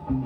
Good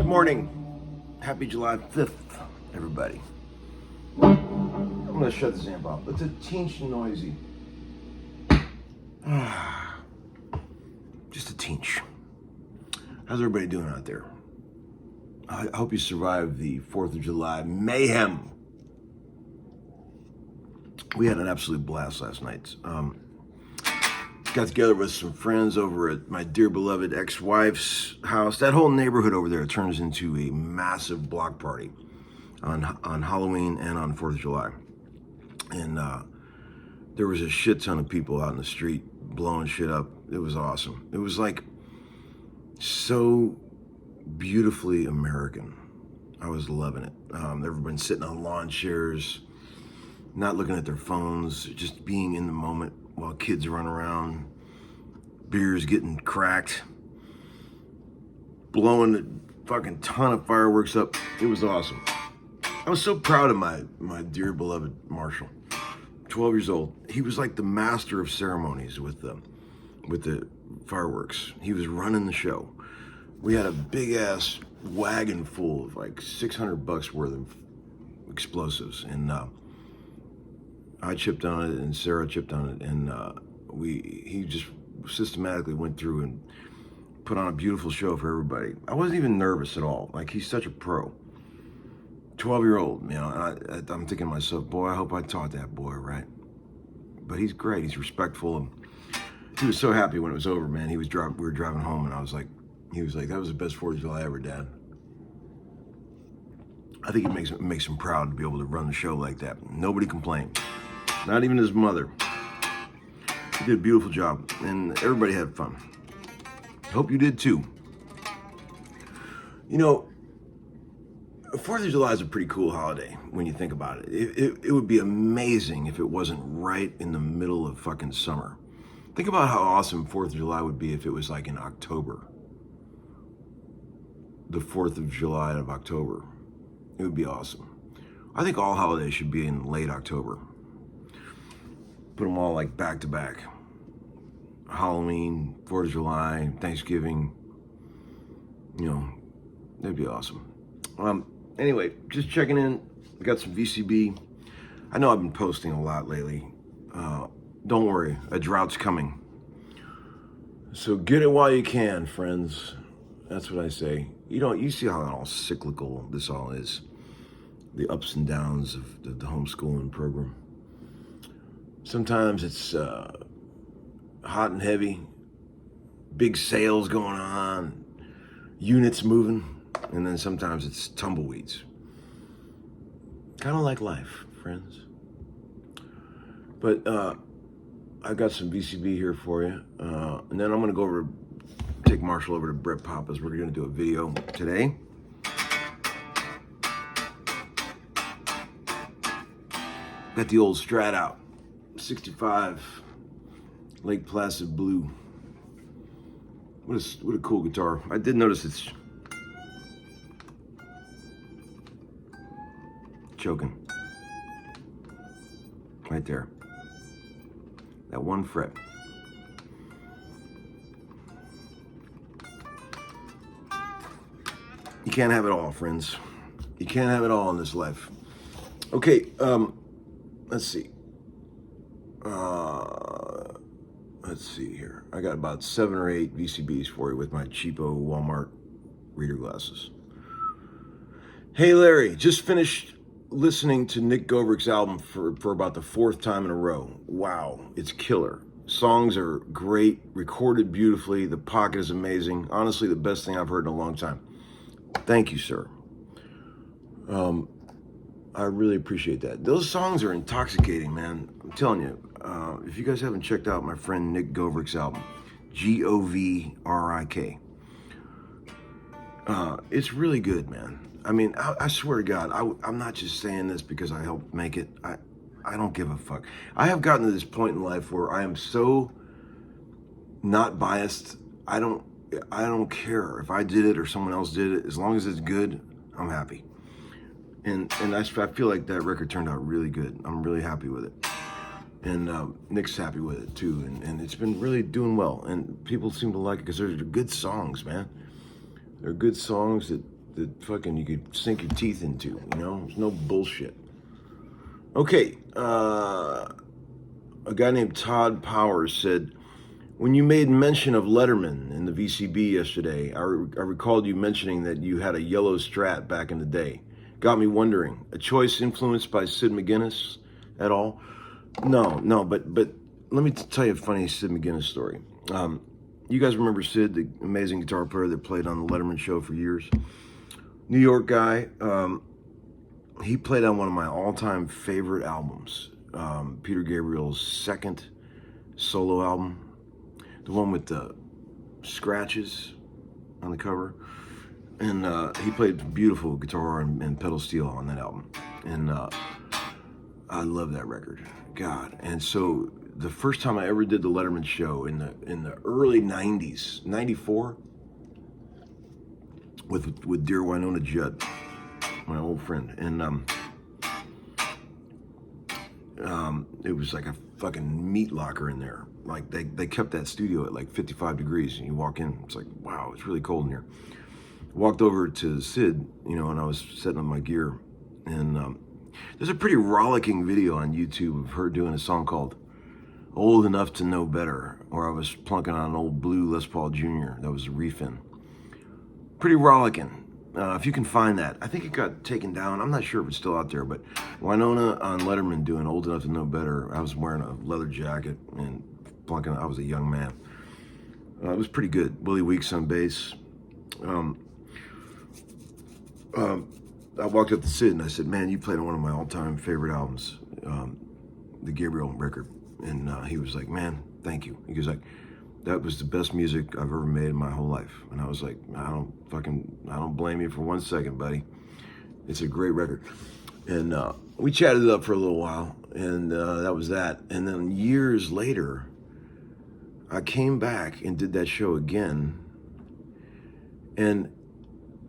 morning. Happy July 5th, everybody. I'm gonna shut this amp off. It's a teeny noisy. Just a teeny. How's everybody doing out there? I hope you survived the 4th of July mayhem. We had an absolute blast last night. Got together with some friends over at my dear beloved ex-wife's house. That whole neighborhood over there turns into a massive block party on Halloween and on 4th of July. And there was a shit ton of people out in the street blowing shit up. It was awesome. It was like so beautifully American. I was loving it. Everyone sitting on lawn chairs, not looking at their phones, just being in the moment while kids run around, beers getting cracked, blowing a fucking ton of fireworks up. It was awesome. I was so proud of my dear beloved Marshall, 12 years old. He was like the master of ceremonies with the fireworks. He was running the show. We had a big ass wagon full of like $600 worth of explosives, and I chipped on it, and Sarah chipped on it, and he just systematically went through and put on a beautiful show for everybody. I wasn't even nervous at all. Like, he's such a pro. 12-year-old, you know, and I'm thinking to myself, boy, I hope I taught that boy right. But he's great. He's respectful, and he was so happy when it was over, man. We were driving home, and he was like, that was the best 4th of July ever, Dad. I think it makes him proud to be able to run the show like that. Nobody complained. Not even his mother. He did a beautiful job, and everybody had fun. Hope you did too. You know, 4th of July is a pretty cool holiday when you think about it. It would be amazing if it wasn't right in the middle of fucking summer. Think about how awesome 4th of July would be if it was like in October. The 4th of July of October. It would be awesome. I think all holidays should be in late October. Put them all like back to back. Halloween, 4th of July, Thanksgiving. You know, that'd be awesome. Anyway, just checking in. I got some VCB. I know I've been posting a lot lately. Don't worry, a drought's coming. So get it while you can, friends. That's what I say. You see how all cyclical this all is. The ups and downs of the homeschooling program. Sometimes it's hot and heavy, big sales going on, units moving, and then sometimes it's tumbleweeds. Kind of like life, friends. But I got some VCB here for you. And then I'm going to go over, take Marshall over to Brett Papa's. We're going to do a video today. Got the old Strat out. 65 Lake Placid Blue. What a cool guitar. I did notice it's choking. Right there. That one fret. You can't have it all, friends. You can't have it all in this life. Okay, let's see. Let's see here. I got about 7 or 8 VCBs for you with my cheapo Walmart reader glasses. Hey Larry, just finished listening to Nick Goverich's album for about the 4th time in a row. Wow, it's killer. Songs are great, recorded beautifully. The pocket is amazing. Honestly, the best thing I've heard in a long time. Thank you, sir. I really appreciate that. Those songs are intoxicating, man. I'm telling you. If you guys haven't checked out my friend Nick Goverich's album, Govrik, it's really good, man. I mean, I swear to God, I'm not just saying this because I helped make it. I don't give a fuck. I have gotten to this point in life where I am so not biased. I don't care if I did it or someone else did it. As long as it's good, I'm happy. And I feel like that record turned out really good. I'm really happy with it. And Nick's happy with it too. And it's been really doing well. And people seem to like it because they're good songs, man. They're good songs that fucking you could sink your teeth into, you know? There's no bullshit. Okay, a guy named Todd Powers said, when you made mention of Letterman in the VCB yesterday, I recalled you mentioning that you had a yellow Strat back in the day. Got me wondering, a choice influenced by Sid McGinnis at all? No, but let me tell you a funny Sid McGinnis story. You guys remember Sid, the amazing guitar player that played on the Letterman show for years? New York guy. He played on one of my all-time favorite albums, Peter Gabriel's second solo album, the one with the scratches on the cover. And he played beautiful guitar and pedal steel on that album. And I love that record. God. And so the first time I ever did the Letterman show in the early 90s, 94, with dear Winona Judd, my old friend. And it was like a fucking meat locker in there. Like they kept that studio at like 55 degrees, and you walk in, it's like, wow, it's really cold in here. Walked over to Sid, you know, and I was setting up my gear, and there's a pretty rollicking video on YouTube of her doing a song called Old Enough to Know Better, where I was plunking on an old blue Les Paul Jr. that was a reef-in. Pretty rollicking. If you can find that. I think it got taken down. I'm not sure if it's still out there, but Winona on Letterman doing Old Enough to Know Better. I was wearing a leather jacket and plunking. I was a young man. It was pretty good. Willie Weeks on bass. I walked up to Sid and I said, man, you played on one of my all-time favorite albums, the Gabriel record. And he was like, man, thank you. He was like, that was the best music I've ever made in my whole life. And I was like, I don't blame you for 1 second, buddy. It's a great record. And we chatted it up for a little while, and that was that. And then years later, I came back and did that show again. And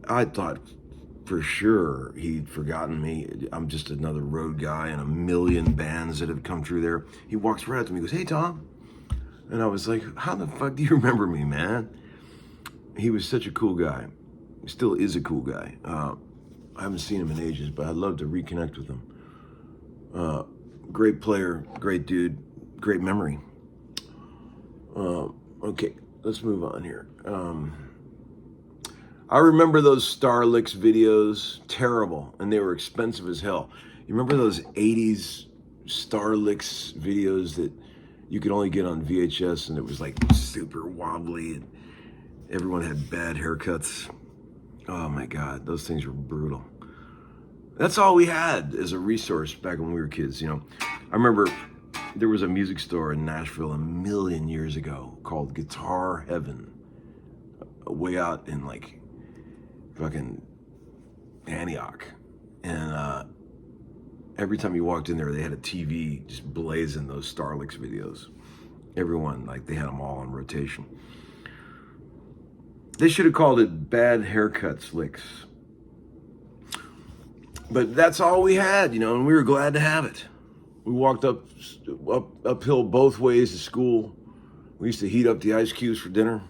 I thought for sure he'd forgotten me. I'm just another road guy in a million bands that have come through there. He walks right up to me and goes, hey, Tom. And I was like, how the fuck do you remember me, man? He was such a cool guy. He still is a cool guy. I haven't seen him in ages, but I'd love to reconnect with him. Great player, great dude, great memory. Okay, let's move on here. I remember those Starlix videos, terrible, and they were expensive as hell. You remember those 80s Starlix videos that you could only get on VHS, and it was like super wobbly, and everyone had bad haircuts. Oh my God, those things were brutal. That's all we had as a resource back when we were kids, you know. I remember There was a music store in Nashville a million years ago called Guitar Heaven, way out in like fucking Antioch. And every time you walked in there, they had a TV just blazing those Starlix videos. Everyone, like, they had them all on rotation. They should have called it Bad Haircuts Licks. But that's all we had, and we were glad to have it. We walked uphill both ways to school. We used to heat up the ice cubes for dinner.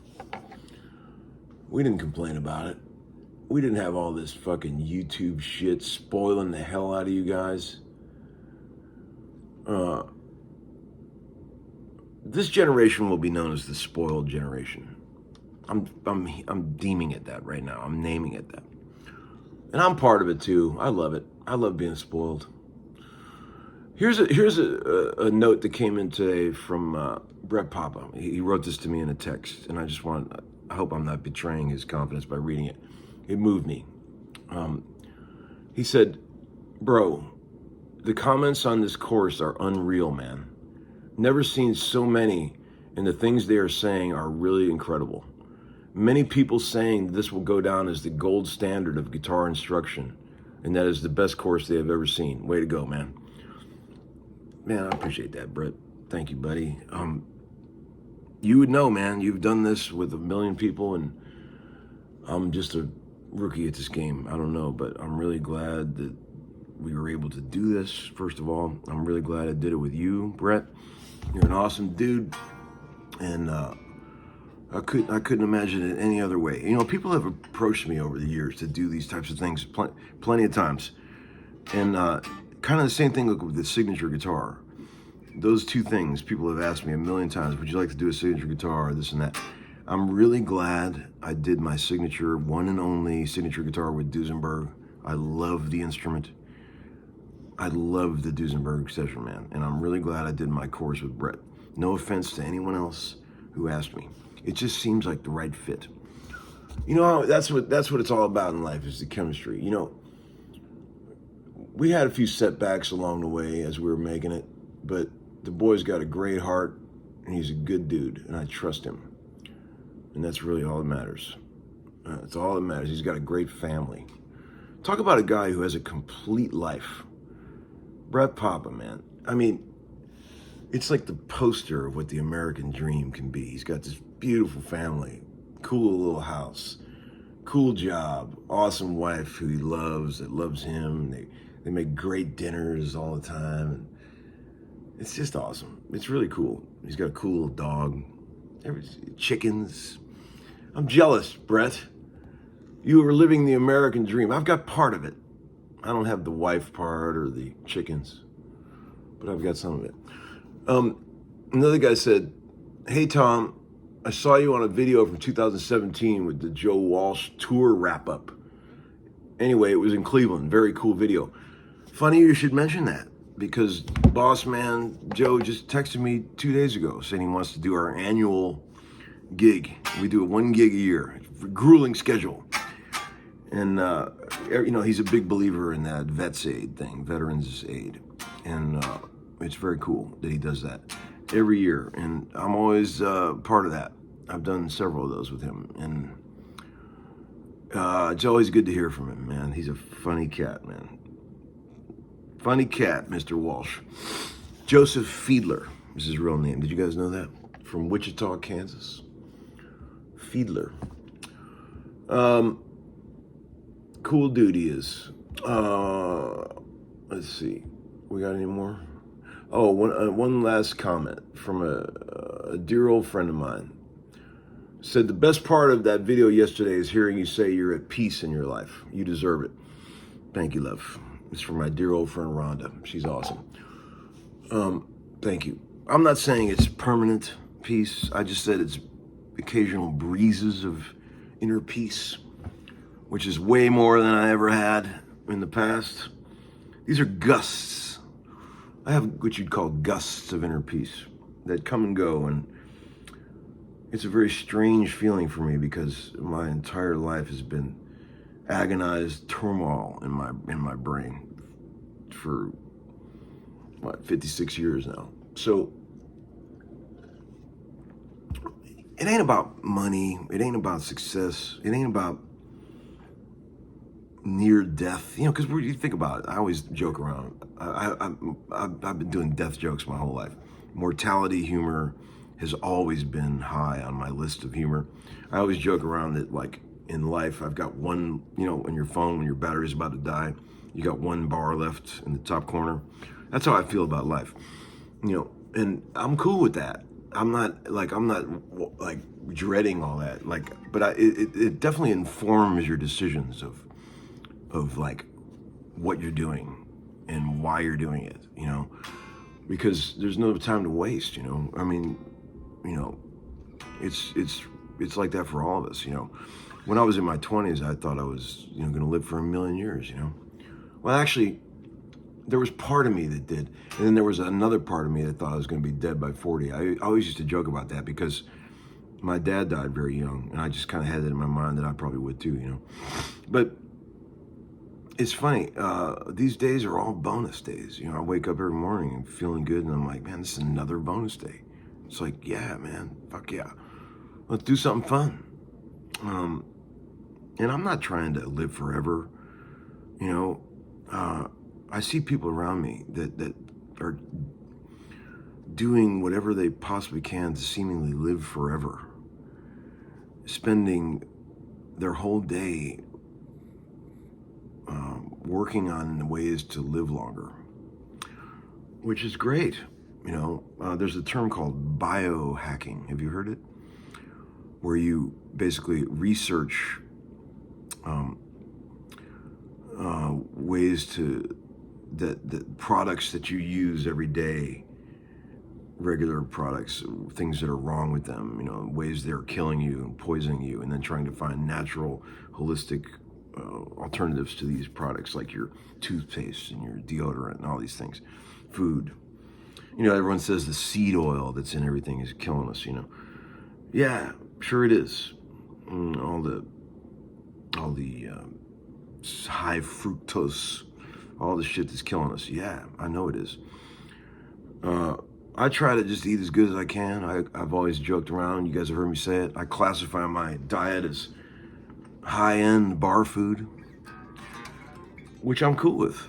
We didn't complain about it. We didn't have all this fucking YouTube shit spoiling the hell out of you guys. This generation will be known as the spoiled generation. I'm deeming it that right now. I'm naming it that. And I'm part of it too. I love it. I love being spoiled. Here's a note that came in today from Brett Papa. He wrote this to me in a text, and I hope I'm not betraying his confidence by reading it. It moved me. He said, "Bro, the comments on this course are unreal, man. Never seen so many, and the things they are saying are really incredible. Many people saying this will go down as the gold standard of guitar instruction, and that is the best course they have ever seen. Way to go, man." Man, I appreciate that, Brett. Thank you, buddy. You would know, man. You've done this with a million people, and I'm just a rookie at this game. I don't know, but I'm really glad that we were able to do this. First of all, I'm really glad I did it with you, Brett. You're an awesome dude, and I couldn't imagine it any other way. People have approached me over the years to do these types of things plenty of times, and kind of the same thing with the signature guitar. Those two things, people have asked me a million times, would you like to do a signature guitar or this and that? I'm really glad I did my signature, one and only signature guitar with Duesenberg. I love the instrument. I love the Duesenberg session, man. And I'm really glad I did my course with Brett. No offense to anyone else who asked me. It just seems like the right fit. That's what it's all about in life, is the chemistry. We had a few setbacks along the way as we were making it, but the boy's got a great heart, and he's a good dude, and I trust him. And that's really all that matters. That's all that matters. He's got a great family. Talk about a guy who has a complete life. Brett Papa, man. I mean, it's like the poster of what the American dream can be. He's got this beautiful family, cool little house, cool job, awesome wife who he loves, that loves him. They make great dinners all the time. And it's just awesome. It's really cool. He's got a cool little dog. Chickens. I'm jealous, Brett. You are living the American dream. I've got part of it. I don't have the wife part or the chickens, but I've got some of it. Another guy said, "Hey, Tom, I saw you on a video from 2017 with the Joe Walsh tour wrap-up. Anyway, it was in Cleveland. Very cool video." Funny you should mention that, because boss man Joe just texted me 2 days ago saying he wants to do our annual gig. We do 1 gig a year. It's a grueling schedule. And, he's a big believer in that Vets Aid thing, Veterans Aid. And it's very cool that he does that every year. And I'm always part of that. I've done several of those with him. And it's always good to hear from him, man. He's a funny cat, man. Funny cat, Mr. Walsh. Joseph Fiedler is his real name. Did you guys know that? From Wichita, Kansas. Fiedler. Cool dude he is. Let's see. We got any more? Oh, one last comment from a dear old friend of mine. Said, "The best part of that video yesterday is hearing you say you're at peace in your life. You deserve it." Thank you, love. It's from my dear old friend Rhonda. She's awesome. Thank you. I'm not saying it's permanent peace. I just said it's occasional breezes of inner peace, which is way more than I ever had in the past. These are gusts. I have what you'd call gusts of inner peace that come and go, and it's a very strange feeling for me because my entire life has been agonized turmoil in my brain for 56 years now. So it ain't about money. It ain't about success. It ain't about near death. You know, because you think about it, I always joke around. I've been doing death jokes my whole life. Mortality humor has always been high on my list of humor. I always joke around that, like, in life, I've got one, you know, on your phone when your battery's about to die, you got one bar left in the top corner. That's how I feel about life, you know, and I'm cool with that. I'm not like dreading all that, like, but it definitely informs your decisions of like what you're doing and why you're doing it, you know, because there's no time to waste, you know. I mean, you know, it's like that for all of us, you know. When I was in my 20s, I thought I was, you know, going to live for 1,000,000 years, you know. Well, actually, there was part of me that did, and then there was another part of me that thought I was going to be dead by 40. I always used to joke about that because my dad died very young, and I just kind of had it in my mind that I probably would too, you know. But it's funny, these days are all bonus days. You know, I wake up every morning and feeling good, and I'm like, man, this is another bonus day. It's like, yeah, man, fuck yeah. Let's do something fun. And I'm not trying to live forever. You know, I see people around me that are doing whatever they possibly can to seemingly live forever, spending their whole day working on ways to live longer, which is great. You know, there's a term called biohacking. Have you heard it? Where you basically research ways to that products that you use every day, regular products, things that are wrong with them, you know, ways they're killing you and poisoning you, and then trying to find natural, holistic alternatives to these products, like your toothpaste and your deodorant and all these things, food. You know, everyone says the seed oil that's in everything is killing us, you know. Yeah, sure it is. All the high fructose, all the shit that's killing us. Yeah, I know it is. I try to just eat as good as I can. I've always joked around. You guys have heard me say it. I classify my diet as high-end bar food, which I'm cool with.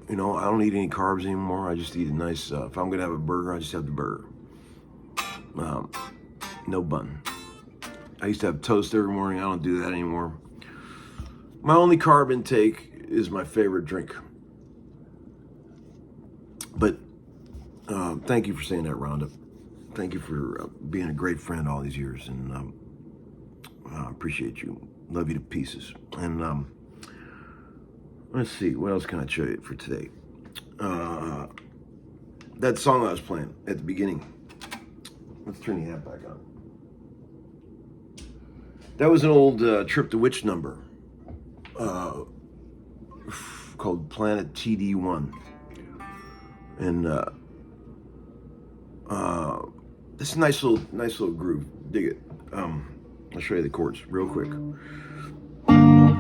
You know, I don't eat any carbs anymore. I just eat a nice, if I'm gonna have a burger, I just have the burger. No bun. I used to have toast every morning. I don't do that anymore. My only carb intake is my favorite drink. But thank you for saying that, Rhonda. Thank you for being a great friend all these years, and I appreciate you. Love you to pieces. And let's see, what else can I show you for today? That song I was playing at the beginning. Let's turn the app back on. That was an old Trip the Witch number called Planet TD1. And this is a nice little groove. Dig it. I'll show you the chords real quick.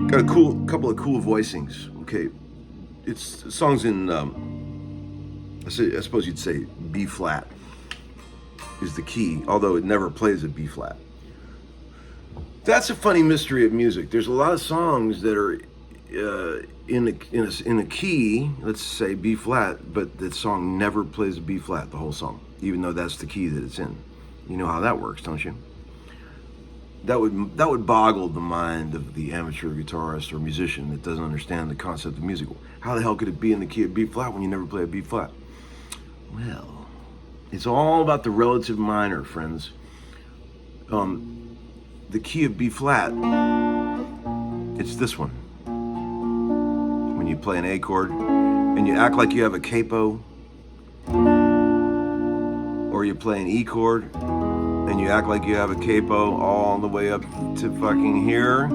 Got a couple of cool voicings. Okay, the song's in I suppose you'd say B flat is the key, although it never plays a B flat. That's a funny mystery of music. There's a lot of songs that are in a key, let's say B flat, but that song never plays a B flat the whole song, even though that's the key that it's in. You know how that works, don't you? That would boggle the mind of the amateur guitarist or musician that doesn't understand the concept of music. How the hell could it be in the key of B flat when you never play a B flat? Well, it's all about the relative minor, friends. The key of B flat, it's this one. When you play an A chord and you act like you have a capo, or you play an E chord and you act like you have a capo all the way up to fucking here.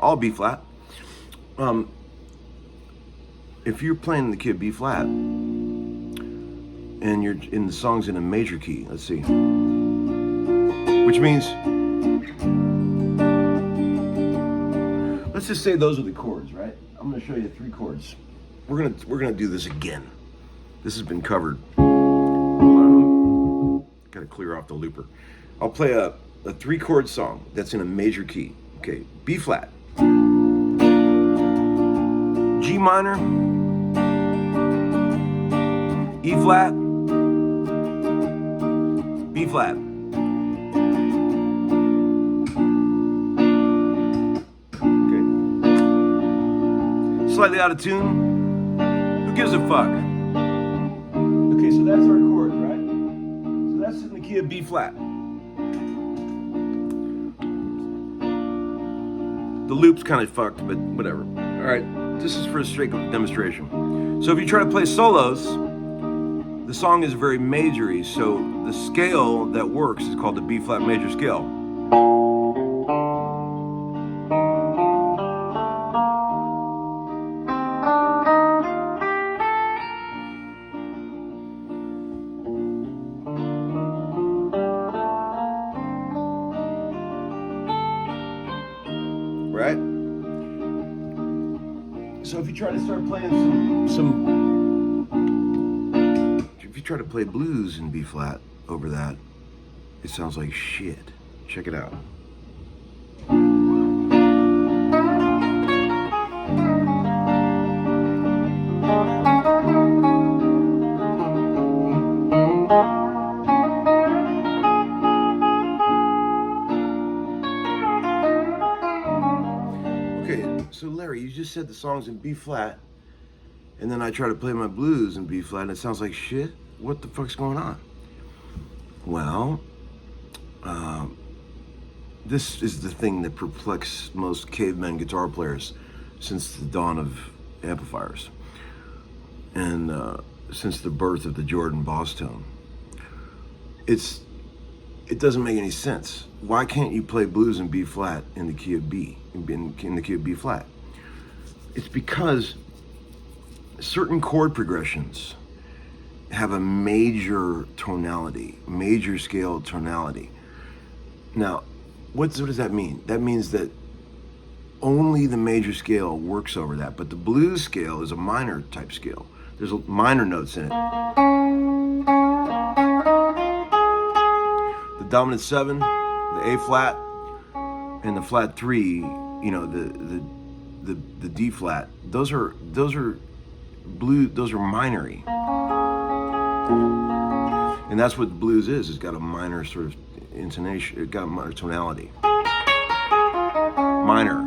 All B flat. if you're playing in the key of B flat and you're in the song's in a major key, let's see, which means, let's just say those are the chords, right? I'm going to show you 3 chords. We're gonna do this again. This has been covered. Got to clear off the looper. I'll play a 3-chord song that's in a major key. Okay, B flat, G minor, E flat, B flat. Okay. Slightly out of tune. Who gives a fuck? Okay, so that's our chords, right? So that's in the key of B flat. The loop's kind of fucked, but whatever. All right, this is for a straight demonstration. So if you try to play solos, the song is very majory, so the scale that works is called the B flat major scale. Right? So if you try to start playing if you try to play blues in B flat over that, it sounds like shit. Check it out. Okay, so Larry, you just said the song's in B flat, and then I try to play my blues in B flat, and it sounds like shit? What the fuck's going on? Well, this is the thing that perplexed most cavemen guitar players since the dawn of amplifiers, and since the birth of the Jordan Boss Tone. It doesn't make any sense. Why can't you play blues in B flat in the key of B, in the key of B flat? It's because certain chord progressions have a major tonality, major scale tonality. Now, what does that mean? That means that only the major scale works over that, but the blues scale is a minor type scale. There's minor notes in it. The dominant 7, the A flat, and the flat 3, you know, the D flat. Those are blue. Those are minory, and that's what the blues is. It's got a minor sort of intonation. It's got a minor tonality. Minor.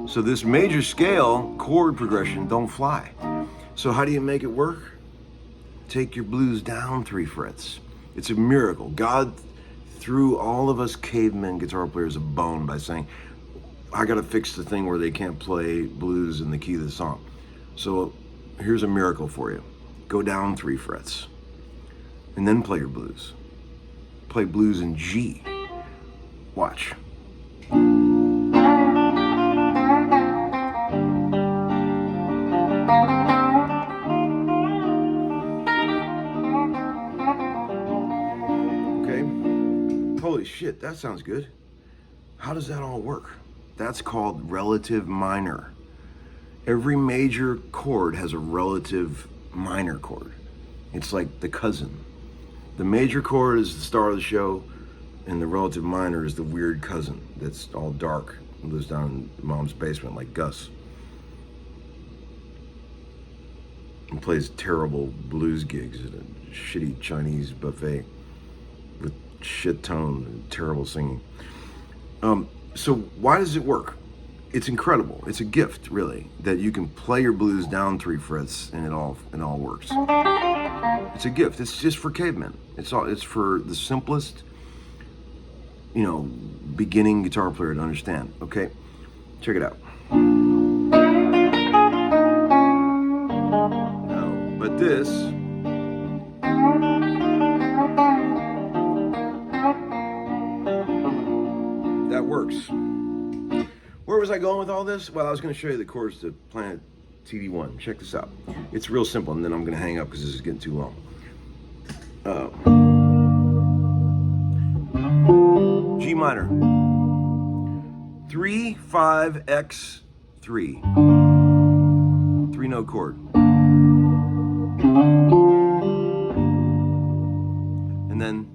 So this major scale chord progression don't fly. So how do you make it work? Take your blues down 3 frets. It's a miracle. God threw all of us cavemen guitar players a bone by saying, I gotta fix the thing where they can't play blues in the key of the song. So here's a miracle for you. Go down 3 frets and then play your blues. Play blues in G. Watch. Okay. Holy shit, that sounds good. How does that all work? That's called relative minor. Every major chord has a relative minor chord. It's like the cousin. The major chord is the star of the show, and the relative minor is the weird cousin that's all dark and lives down in mom's basement like Gus. And plays terrible blues gigs at a shitty Chinese buffet with shit tone and terrible singing. So why does it work? It's incredible. It's a gift, really, that you can play your blues down 3 frets and it all works. It's a gift. It's just for cavemen. It's for the simplest, you know, beginning guitar player to understand. Okay, check it out. No, but this. That works. Where was I going with all this? Well, I was going to show you the chords to Planet TD1. Check this out. It's real simple, and then I'm gonna hang up because this is getting too long. G minor. 3, 5, X, 3. 3-note chord. And then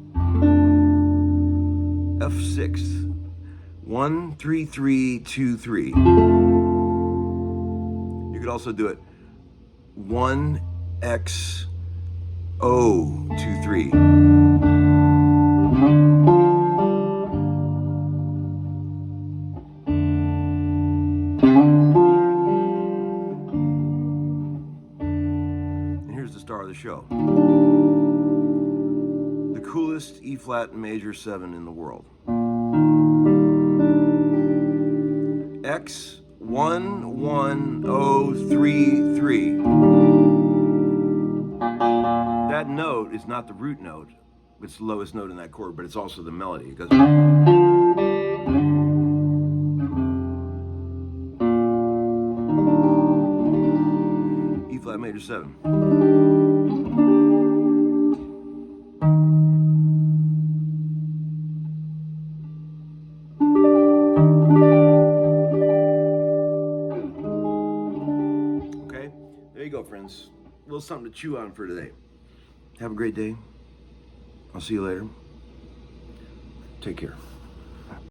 F6. 1, 3, 3, 2, 3. You could also do it 1, X, O, 2, 3. And here's the star of the show. The coolest E flat major 7 in the world. X 1 1 0 3 3. That note is not the root note. It's the lowest note in that chord, but it's also the melody. It goes E flat major 7. There you go, friends. A little something to chew on for today. Have a great day. I'll see you later. Take care.